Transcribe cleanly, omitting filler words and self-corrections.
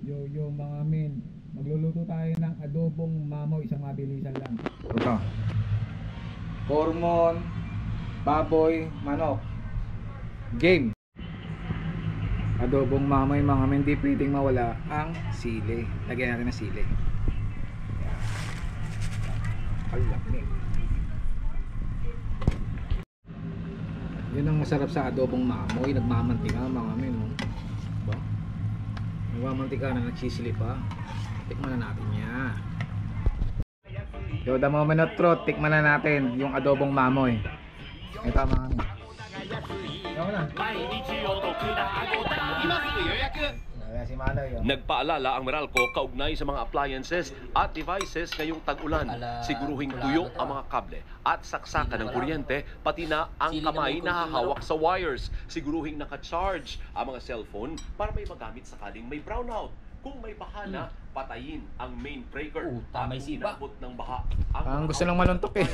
Yo mga men, magluluto tayo ng adobong mamoy, isang mabilisan lang. Ito. Hormon, baboy, manok. Game. Adobong mamoy mga men, di pwedeng mawala ang sili. Lagyan natin ng sili. Alamig. Yun ang masarap sa adobong mamoy, nagmamantika mga men. Diba? Nagmamantika na nagsisili pa. Tikman na natin yan. Yo, the moment of truth, tikman na natin yung adobong mamoy. Ito mga men. Ito na. Si Manoy, oh. Nagpaalala ang Meralco kaugnay sa mga appliances at devices ngayong tag-ulan. Siguruhing tuyo ang mga kable at saksakan ng kuryente, pati na ang kamay na hahawak sa wires. Siguruhing naka-charge ang mga cellphone para may magamit sakaling may brownout. Kung may bahana, patayin ang main breaker. Tamay at siba. inabot ng baha. Ang gusto lang maluntok eh.